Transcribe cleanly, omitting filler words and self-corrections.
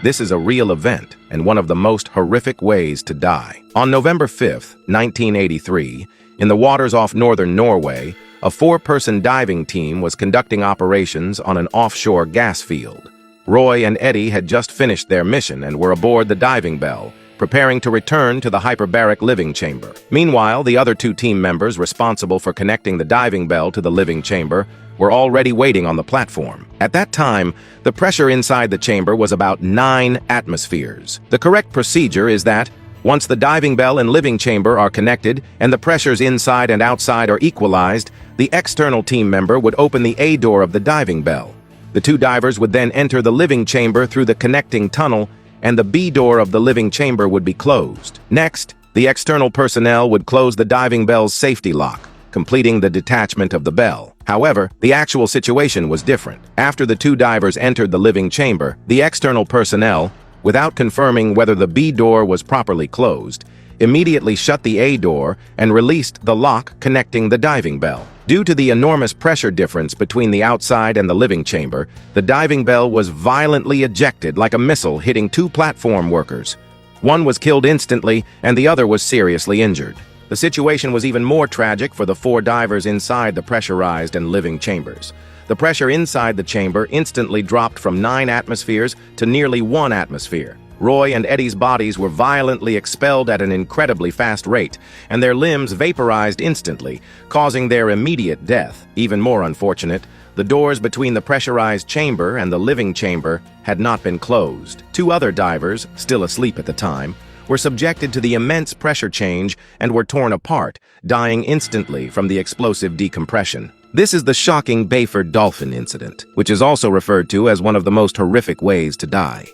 This is a real event and one of the most horrific ways to die. On November 5, 1983, in the waters off northern Norway, a four-person diving team was conducting operations on an offshore gas field. Roy and Eddie had just finished their mission and were aboard the diving bell, preparing to return to the hyperbaric living chamber. Meanwhile, the other two team members responsible for connecting the diving bell to the living chamber were already waiting on the platform. At that time, the pressure inside the chamber was about 9 atmospheres. The correct procedure is that, once the diving bell and living chamber are connected and the pressures inside and outside are equalized, the external team member would open the A door of the diving bell. The two divers would then enter the living chamber through the connecting tunnel, and the B door of the living chamber would be closed. Next, the external personnel would close the diving bell's safety lock, completing the detachment of the bell. However, the actual situation was different. After the two divers entered the living chamber, the external personnel, without confirming whether the B door was properly closed, immediately shut the A door and released the lock connecting the diving bell. Due to the enormous pressure difference between the outside and the living chamber, the diving bell was violently ejected like a missile hitting two platform workers. One was killed instantly and the other was seriously injured. The situation was even more tragic for the four divers inside the pressurized and living chambers. The pressure inside the chamber instantly dropped from 9 atmospheres to nearly 1 atmosphere. Roy and Eddie's bodies were violently expelled at an incredibly fast rate, and their limbs vaporized instantly, causing their immediate death. Even more unfortunate, the doors between the pressurized chamber and the living chamber had not been closed. Two other divers, still asleep at the time, were subjected to the immense pressure change and were torn apart, dying instantly from the explosive decompression. This is the shocking Bayford Dolphin incident, which is also referred to as one of the most horrific ways to die.